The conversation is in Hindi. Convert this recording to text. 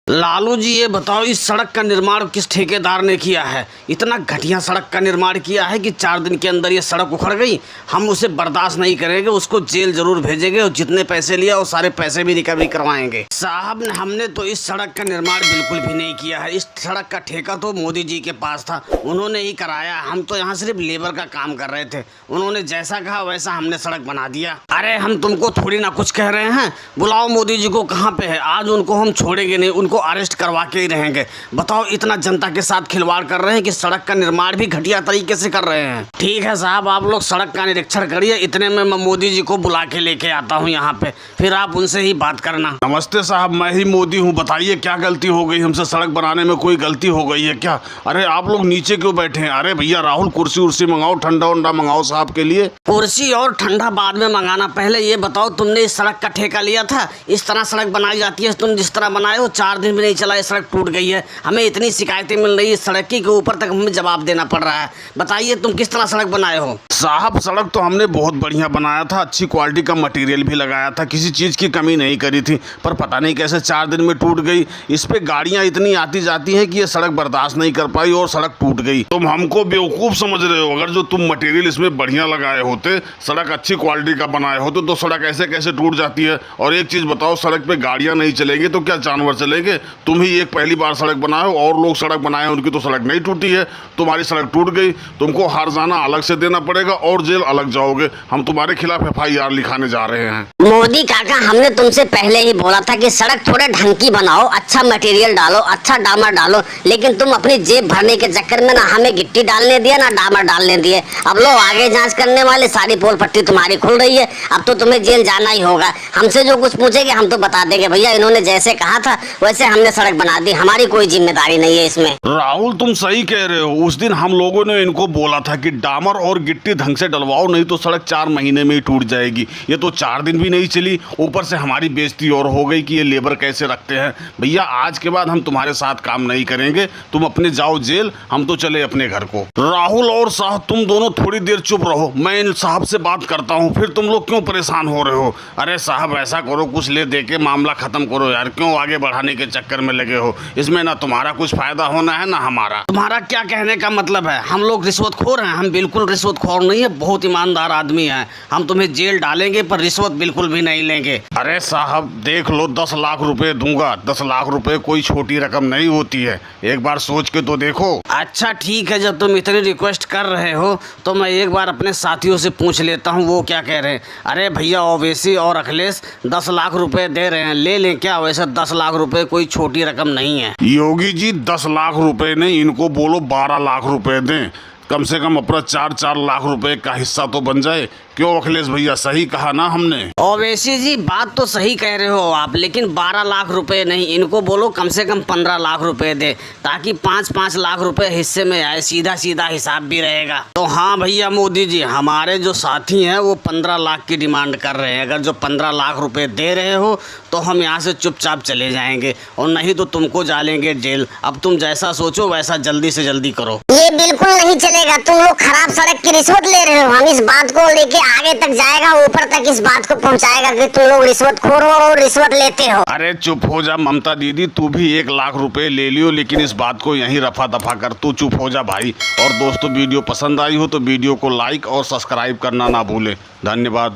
लालू जी ये बताओ, इस सड़क का निर्माण किस ठेकेदार ने किया है? इतना घटिया सड़क का निर्माण किया है कि 4 दिन के अंदर ये सड़क उखड़ गई। हम उसे बर्दाश्त नहीं करेंगे, उसको जेल जरूर भेजेंगे और जितने पैसे लिया वो सारे पैसे भी रिकवरी करवाएंगे। साहब हमने तो इस सड़क का निर्माण बिल्कुल भी नहीं किया है। इस सड़क का ठेका तो मोदी जी के पास था, उन्होंने ही कराया। हम तो यहाँ सिर्फ लेबर का काम कर रहे थे, उन्होंने जैसा कहा वैसा हमने सड़क बना दिया। अरे हम तुमको थोड़ी ना कुछ कह रहे हैं, बुलाओ मोदी जी को, कहाँ पे है? आज उनको हम छोड़ेंगे नहीं, उनको अरेस्ट करवा के ही रहेंगे। बताओ, इतना जनता के साथ खिलवाड़ कर रहे हैं कि सड़क का निर्माण भी घटिया तरीके से कर रहे हैं। ठीक है साहब, आप लोग सड़क का निरीक्षण करिए, इतने में मैं मोदी जी को बुला के लेके आता हूँ यहाँ पे, फिर आप उनसे ही बात करना। नमस्ते साहब, मैं ही मोदी हूँ। बताइए क्या गलती हो गई हमसे? सड़क बनाने में कोई गलती हो गई है क्या? अरे आप लोग नीचे क्यों बैठे हैं? अरे भैया राहुल, कुर्सी उर्सी मंगाओ, ठंडा उंडा मंगाओ साहब के लिए। कुर्सी और ठंडा बाद में मंगाना, पहले ये बताओ तुमने इस सड़क का ठेका लिया था? इस तरह सड़क बनाई जाती है? तुम जिस तरह बनाए हो 4 दिन भी नहीं चला, ये सड़क टूट गई है। हमें इतनी शिकायतें मिल रही है सड़क की, ऊपर तक हमें जवाब देना पड़ रहा है। बताइए तुम किस तरह सड़क बनाए हो? साहब सड़क तो हमने बहुत बढ़िया बनाया था, अच्छी क्वालिटी का मटेरियल भी लगाया था, किसी चीज़ की कमी नहीं करी थी, पर पता नहीं कैसे 4 दिन में टूट गई। इस पे गाड़ियां इतनी आती जाती हैं कि ये सड़क बर्दाश्त नहीं कर पाई और सड़क टूट गई। तुम हमको बेवकूफ़ समझ रहे हो? अगर जो तुम मटेरियल इसमें बढ़िया लगाए होते, सड़क अच्छी क्वालिटी का बनाए होते, तो सड़क ऐसे कैसे टूट जाती है? और एक चीज़ बताओ, सड़क पे गाड़ियाँ नहीं चलेंगी तो क्या जानवर चलेंगे? तुम ही एक पहली बार सड़क बनाए हो, और लोग सड़क बनाए, उनकी तो सड़क नहीं टूटी है, तुम्हारी सड़क टूट गई। तुमको हर्जाना अलग से देना पड़ेगा और जेल अलग जाओगे। हम तुम्हारे खिलाफ FIR लिखाने जा रहे हैं। मोदी काका, हमने तुमसे पहले ही बोला था कि सड़क थोड़े ढंग की बनाओ, अच्छा मटेरियल डालो, अच्छा डामर डालो, लेकिन तुम अपनी जेब भरने के चक्कर में ना हमें गिट्टी डालने दिया ना डामर डालने दिए। अब लो आगे जांच करने वाले, सारी पोल पट्टी तुम्हारी खुल रही है, अब तो तुम्हें जेल जाना ही होगा। हमसे जो कुछ पूछेंगे हम तो बता देंगे, भैया इन्होंने जैसे कहा था वैसे हमने सड़क बना दी, हमारी कोई जिम्मेदारी नहीं है इसमें। राहुल तुम सही कह रहे हो, उस दिन हम लोगों ने इनको बोला था कि डामर और गिट्टी ढंग से डलवाओ, नहीं तो सड़क 4 महीने में ही टूट जाएगी। ये तो 4 दिन भी नहीं चली, ऊपर से हमारी बेइज्जती और हो गई कि ये लेबर कैसे रखते हैं। भैया आज के बाद हम तुम्हारे साथ काम नहीं करेंगे, तुम अपने जाओ जेल, हम तो चले अपने घर को। राहुल और साहब तुम दोनों थोड़ी देर चुप रहो, मैं इन साहब से बात करता हूँ, फिर तुम लोग क्यों परेशान हो रहे हो? अरे साहब ऐसा करो, कुछ ले दे के मामला खत्म करो यार, क्यों आगे बढ़ाने के चक्कर में लगे हो? इसमें ना तुम्हारा कुछ फायदा होना है ना हमारा। तुम्हारा क्या कहने का मतलब है? हम लोग रिश्वतखोर हैं? हम बिल्कुल रिश्वतखोर नहीं है, बहुत ईमानदार आदमी हैं। हम तुम्हें जेल डालेंगे पर रिश्वत बिल्कुल भी नहीं लेंगे। अरे साहब देख लो, 10 लाख रुपए दूंगा। 10 लाख रुपए कोई छोटी रकम नहीं होती है, एक बार सोच के तो देखो। अच्छा ठीक है, जब तुम इतनी रिक्वेस्ट कर रहे हो तो मैं एक बार अपने साथियों से पूछ लेता हूँ वो क्या कह रहे हैं। अरे भैया ओवैसी और अखिलेश 10 लाख रुपए दे रहे हैं, ले लें क्या? वैसे 10 लाख रुपए कोई छोटी रकम नहीं है। योगी जी 10 लाख रुपए नहीं, इनको बोलो 12 लाख रुपए दें, कम से कम अपना 4-4 लाख रुपए का हिस्सा तो बन जाए। क्यों अखिलेश भैया, सही कहा ना हमने? ओवैसी जी बात तो सही कह रहे हो आप, लेकिन 12 लाख रुपए नहीं, इनको बोलो कम से कम 15 लाख रुपए दे, ताकि 5-5 लाख रुपए हिस्से में आए, सीधा सीधा हिसाब भी रहेगा। तो हाँ भैया मोदी जी, हमारे जो साथी हैं वो 15 लाख की डिमांड कर रहे हैं। अगर जो 15 लाख रुपए दे रहे हो तो हम यहाँ से चुपचाप चले जाएंगे, और नहीं तो तुमको डालेंगे जेल। अब तुम जैसा सोचो वैसा जल्दी से जल्दी करो। ये बिल्कुल नहीं चलेगा, तुम लोग खराब सड़क की रिश्वत ले रहे हो। हम इस बात को लेके आगे तक जाएगा, ऊपर तक इस बात को पहुंचाएगा कि तुम लोग रिश्वतखोर हो और रिश्वत लेते हो। अरे चुप हो जा ममता दीदी, तू भी 1 लाख रुपए ले लियो, लेकिन इस बात को यहीं रफा दफा कर। तू चुप हो जा भाई। और दोस्तों वीडियो पसंद आई हो तो वीडियो को लाइक और सब्सक्राइब करना ना भूले। धन्यवाद।